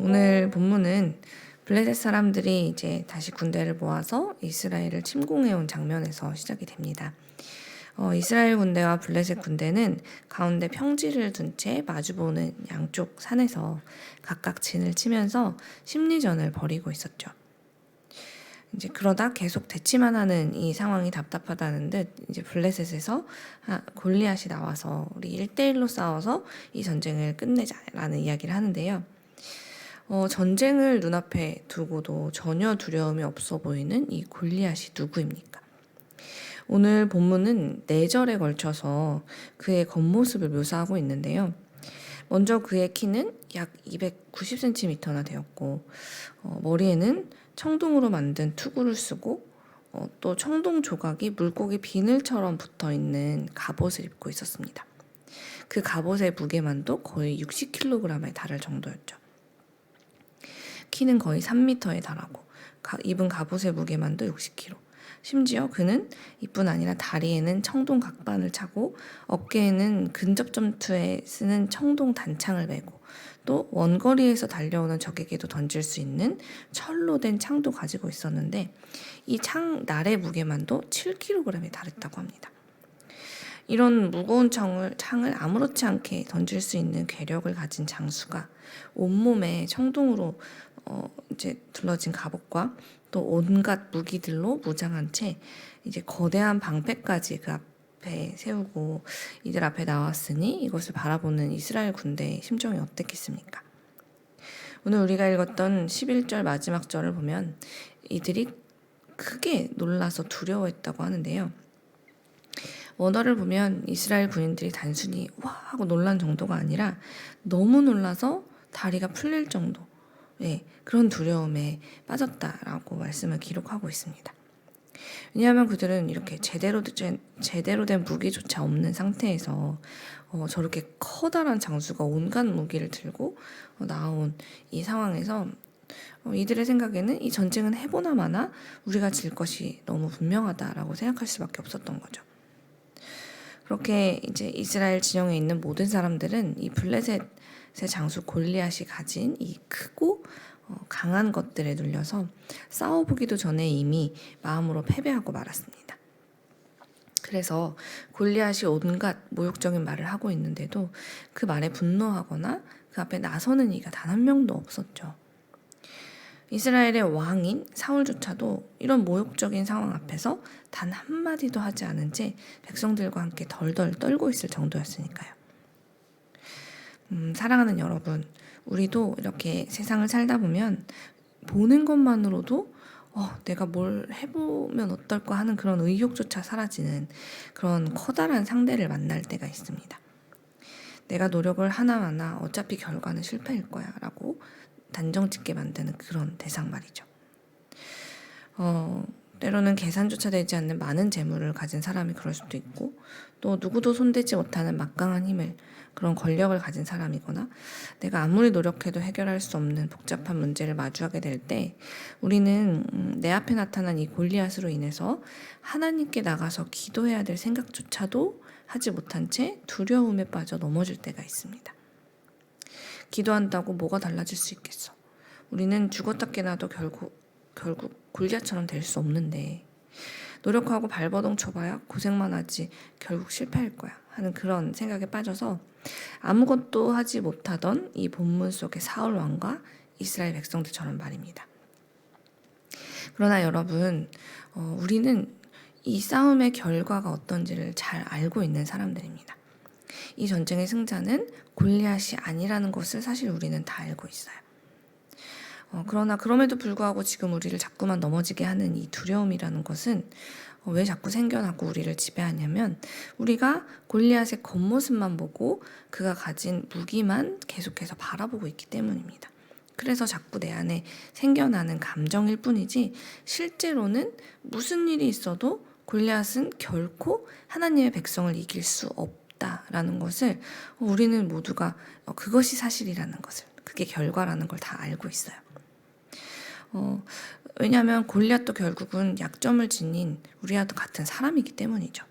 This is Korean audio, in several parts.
오늘 본문은 블레셋 사람들이 이제 다시 군대를 모아서 이스라엘을 침공해온 장면에서 시작이 됩니다. 이스라엘 군대와 블레셋 군대는 가운데 평지를 둔 채 마주보는 양쪽 산에서 각각 진을 치면서 심리전을 벌이고 있었죠. 이제 그러다 계속 대치만 하는 이 상황이 답답하다는 듯 이제 블레셋에서 골리앗이 나와서 우리 1대1로 싸워서 이 전쟁을 끝내자라는 이야기를 하는데요. 전쟁을 눈앞에 두고도 전혀 두려움이 없어 보이는 이 골리앗이 누구입니까? 오늘 본문은 4절에 걸쳐서 그의 겉모습을 묘사하고 있는데요. 먼저 그의 키는 약 290cm나 되었고 머리에는 청동으로 만든 투구를 쓰고 또 청동 조각이 물고기 비늘처럼 붙어있는 갑옷을 입고 있었습니다. 그 갑옷의 무게만도 거의 60kg에 달할 정도였죠. 키는 거의 3m에 달하고 입은 갑옷의 무게만도 60kg. 심지어 그는 이뿐 아니라 다리에는 청동 각반을 차고 어깨에는 근접점투에 쓰는 청동 단창을 메고 또 원거리에서 달려오는 적에게도 던질 수 있는 철로 된 창도 가지고 있었는데 이 창 날의 무게만도 7kg에 달했다고 합니다. 이런 무거운 창을 아무렇지 않게 던질 수 있는 괴력을 가진 장수가 온몸에 청동으로 이제 둘러진 갑옷과 또 온갖 무기들로 무장한 채 이제 거대한 방패까지 그 앞에 세우고 이들 앞에 나왔으니 이것을 바라보는 이스라엘 군대의 심정이 어땠겠습니까? 오늘 우리가 읽었던 11절 마지막 절을 보면 이들이 크게 놀라서 두려워했다고 하는데요. 원어를 보면 이스라엘 군인들이 단순히 와 하고 놀란 정도가 아니라 너무 놀라서 다리가 풀릴 정도 그런 두려움에 빠졌다라고 말씀을 기록하고 있습니다. 왜냐하면 그들은 이렇게 제대로 된 무기조차 없는 상태에서 저렇게 커다란 장수가 온갖 무기를 들고 나온 이 상황에서 이들의 생각에는 이 전쟁은 해보나 마나 우리가 질 것이 너무 분명하다라고 생각할 수밖에 없었던 거죠. 그렇게 이제 이스라엘 진영에 있는 모든 사람들은 이 블레셋의 장수 골리앗이 가진 이 크고 강한 것들에 눌려서 싸워보기도 전에 이미 마음으로 패배하고 말았습니다. 그래서 골리앗이 온갖 모욕적인 말을 하고 있는데도 그 말에 분노하거나 그 앞에 나서는 이가 단 한 명도 없었죠. 이스라엘의 왕인 사울조차도 이런 모욕적인 상황 앞에서 단 한마디도 하지 않은 채 백성들과 함께 덜덜 떨고 있을 정도였으니까요. 사랑하는 여러분, 우리도 이렇게 세상을 살다 보면 보는 것만으로도 내가 뭘 해보면 어떨까 하는 그런 의욕조차 사라지는 그런 커다란 상대를 만날 때가 있습니다. 내가 노력을 하나하나 어차피 결과는 실패일 거야 라고 단정짓게 만드는 그런 대상 말이죠. 때로는 계산조차 되지 않는 많은 재물을 가진 사람이 그럴 수도 있고 또 누구도 손대지 못하는 막강한 힘을 그런 권력을 가진 사람이거나 내가 아무리 노력해도 해결할 수 없는 복잡한 문제를 마주하게 될 때 우리는 내 앞에 나타난 이 골리앗으로 인해서 하나님께 나가서 기도해야 될 생각조차도 하지 못한 채 두려움에 빠져 넘어질 때가 있습니다. 기도한다고 뭐가 달라질 수 있겠어? 우리는 죽었다 깨나도 결국 골리앗처럼 될 수 없는데 노력하고 발버둥 쳐봐야 고생만 하지 결국 실패할 거야 하는 그런 생각에 빠져서 아무것도 하지 못하던 이 본문 속의 사울 왕과 이스라엘 백성들처럼 말입니다. 그러나 여러분, 우리는 이 싸움의 결과가 어떤지를 잘 알고 있는 사람들입니다. 이 전쟁의 승자는 골리앗이 아니라는 것을 사실 우리는 다 알고 있어요. 그러나 그럼에도 불구하고 지금 우리를 자꾸만 넘어지게 하는 이 두려움이라는 것은 왜 자꾸 생겨나고 우리를 지배하냐면 우리가 골리앗의 겉모습만 보고 그가 가진 무기만 계속해서 바라보고 있기 때문입니다. 그래서 자꾸 내 안에 생겨나는 감정일 뿐이지 실제로는 무슨 일이 있어도 골리앗은 결코 하나님의 백성을 이길 수 없다라는 것을 우리는 모두가 그것이 사실이라는 것을 그게 결과라는 걸 다 알고 있어요. 왜냐하면 골리앗도 결국은 약점을 지닌 우리와 같은 사람이기 때문이죠.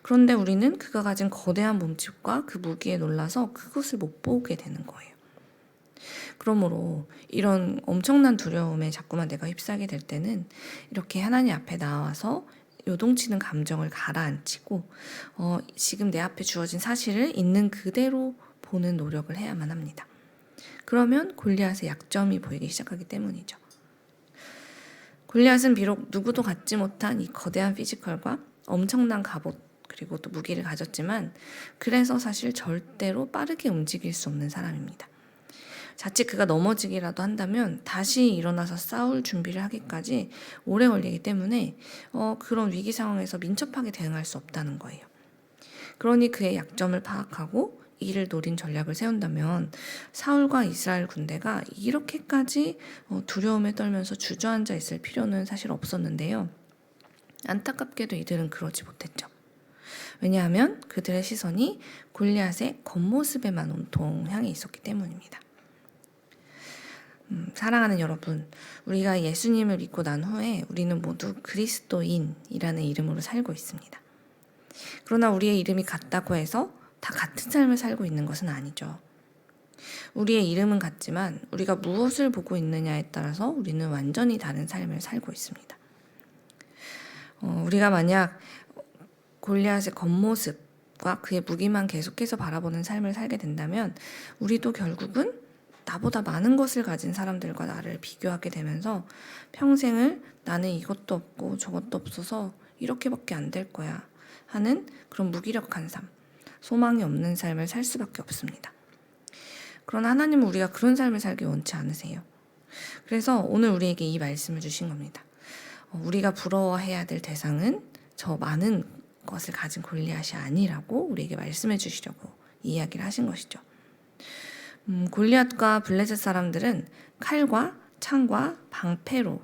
그런데 우리는 그가 가진 거대한 몸집과 그 무기에 놀라서 그것을 못 보게 되는 거예요. 그러므로 이런 엄청난 두려움에 자꾸만 내가 휩싸게 될 때는 이렇게 하나님 앞에 나와서 요동치는 감정을 가라앉히고 지금 내 앞에 주어진 사실을 있는 그대로 보는 노력을 해야만 합니다. 그러면 골리앗의 약점이 보이기 시작하기 때문이죠. 골리앗은 비록 누구도 갖지 못한 이 거대한 피지컬과 엄청난 갑옷 그리고 또 무기를 가졌지만 그래서 사실 절대로 빠르게 움직일 수 없는 사람입니다. 자칫 그가 넘어지기라도 한다면 다시 일어나서 싸울 준비를 하기까지 오래 걸리기 때문에 그런 위기 상황에서 민첩하게 대응할 수 없다는 거예요. 그러니 그의 약점을 파악하고 이를 노린 전략을 세운다면 사울과 이스라엘 군대가 이렇게까지 두려움에 떨면서 주저앉아 있을 필요는 사실 없었는데요. 안타깝게도 이들은 그러지 못했죠. 왜냐하면 그들의 시선이 골리앗의 겉모습에만 온통 향해 있었기 때문입니다. 사랑하는 여러분, 우리가 예수님을 믿고 난 후에 우리는 모두 그리스도인이라는 이름으로 살고 있습니다. 그러나 우리의 이름이 같다고 해서 다 같은 삶을 살고 있는 것은 아니죠. 우리의 이름은 같지만 우리가 무엇을 보고 있느냐에 따라서 우리는 완전히 다른 삶을 살고 있습니다. 우리가 만약 골리앗의 겉모습과 그의 무기만 계속해서 바라보는 삶을 살게 된다면 우리도 결국은 나보다 많은 것을 가진 사람들과 나를 비교하게 되면서 평생을 나는 이것도 없고 저것도 없어서 이렇게밖에 안 될 거야 하는 그런 무기력한 삶, 소망이 없는 삶을 살 수밖에 없습니다. 그러나 하나님은 우리가 그런 삶을 살기 원치 않으세요. 그래서 오늘 우리에게 이 말씀을 주신 겁니다. 우리가 부러워해야 될 대상은 저 많은 것을 가진 골리앗이 아니라고 우리에게 말씀해 주시려고 이야기를 하신 것이죠. 골리앗과 블레셋 사람들은 칼과 창과 방패로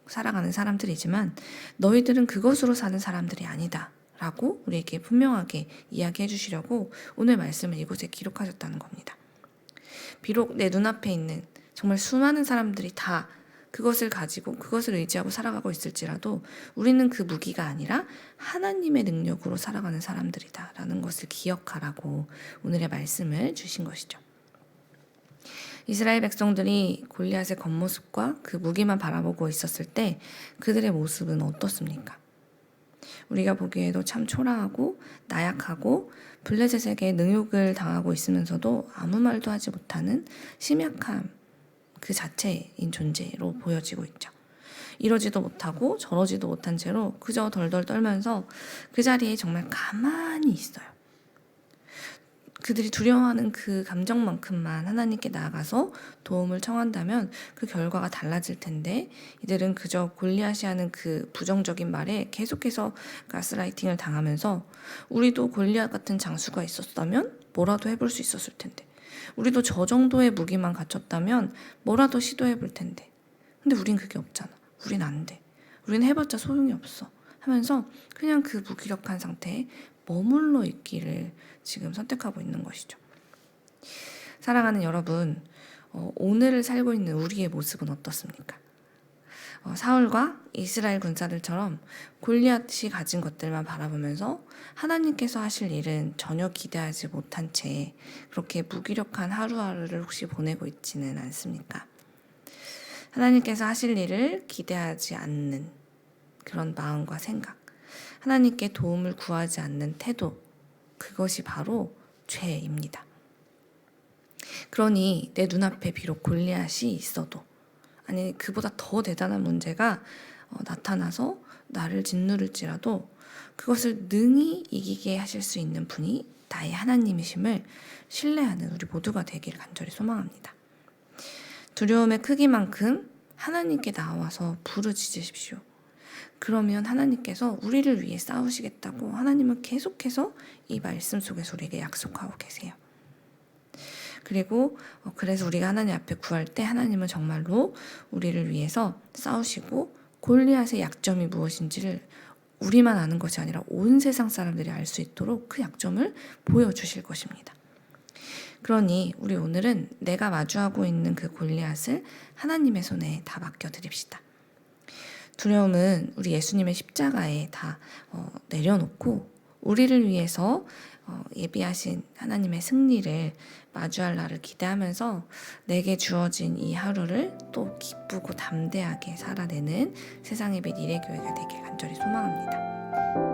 살아가는 사람들이지만 너희들은 그것으로 사는 사람들이 아니다 라고 우리에게 분명하게 이야기해 주시려고 오늘 말씀을 이곳에 기록하셨다는 겁니다. 비록 내 눈앞에 있는 정말 수많은 사람들이 다 그것을 가지고 그것을 의지하고 살아가고 있을지라도 우리는 그 무기가 아니라 하나님의 능력으로 살아가는 사람들이다 라는 것을 기억하라고 오늘의 말씀을 주신 것이죠. 이스라엘 백성들이 골리앗의 겉모습과 그 무기만 바라보고 있었을 때 그들의 모습은 어떻습니까? 우리가 보기에도 참 초라하고 나약하고 블레셋에게 능욕을 당하고 있으면서도 아무 말도 하지 못하는 심약함 그 자체인 존재로 보여지고 있죠. 이러지도 못하고 저러지도 못한 채로 그저 덜덜 떨면서 그 자리에 정말 가만히 있어요. 그들이 두려워하는 그 감정만큼만 하나님께 나아가서 도움을 청한다면 그 결과가 달라질 텐데 이들은 그저 골리앗이 하는 그 부정적인 말에 계속해서 가스라이팅을 당하면서 우리도 골리앗 같은 장수가 있었다면 뭐라도 해볼 수 있었을 텐데 우리도 저 정도의 무기만 갖췄다면 뭐라도 시도해 볼 텐데 근데 우린 그게 없잖아. 우린 안 돼. 우린 해봤자 소용이 없어 하면서 그냥 그 무기력한 상태에 머물러 있기를 지금 선택하고 있는 것이죠. 사랑하는 여러분, 오늘을 살고 있는 우리의 모습은 어떻습니까? 사울과 이스라엘 군사들처럼 골리앗이 가진 것들만 바라보면서 하나님께서 하실 일은 전혀 기대하지 못한 채 그렇게 무기력한 하루하루를 혹시 보내고 있지는 않습니까? 하나님께서 하실 일을 기대하지 않는 그런 마음과 생각, 하나님께 도움을 구하지 않는 태도, 그것이 바로 죄입니다. 그러니 내 눈앞에 비록 골리앗이 있어도 아니 그보다 더 대단한 문제가 나타나서 나를 짓누를지라도 그것을 능히 이기게 하실 수 있는 분이 나의 하나님이심을 신뢰하는 우리 모두가 되기를 간절히 소망합니다. 두려움의 크기만큼 하나님께 나와서 부르짖으십시오. 그러면 하나님께서 우리를 위해 싸우시겠다고 하나님은 계속해서 이 말씀 속에서 우리에게 약속하고 계세요. 그리고 그래서 우리가 하나님 앞에 구할 때 하나님은 정말로 우리를 위해서 싸우시고 골리앗의 약점이 무엇인지를 우리만 아는 것이 아니라 온 세상 사람들이 알 수 있도록 그 약점을 보여주실 것입니다. 그러니 우리 오늘은 내가 마주하고 있는 그 골리앗을 하나님의 손에 다 맡겨드립시다. 두려움은 우리 예수님의 십자가에 다 내려놓고 우리를 위해서 예비하신 하나님의 승리를 마주할 날을 기대하면서 내게 주어진 이 하루를 또 기쁘고 담대하게 살아내는 세상의 빛 이레교회가 되길 간절히 소망합니다.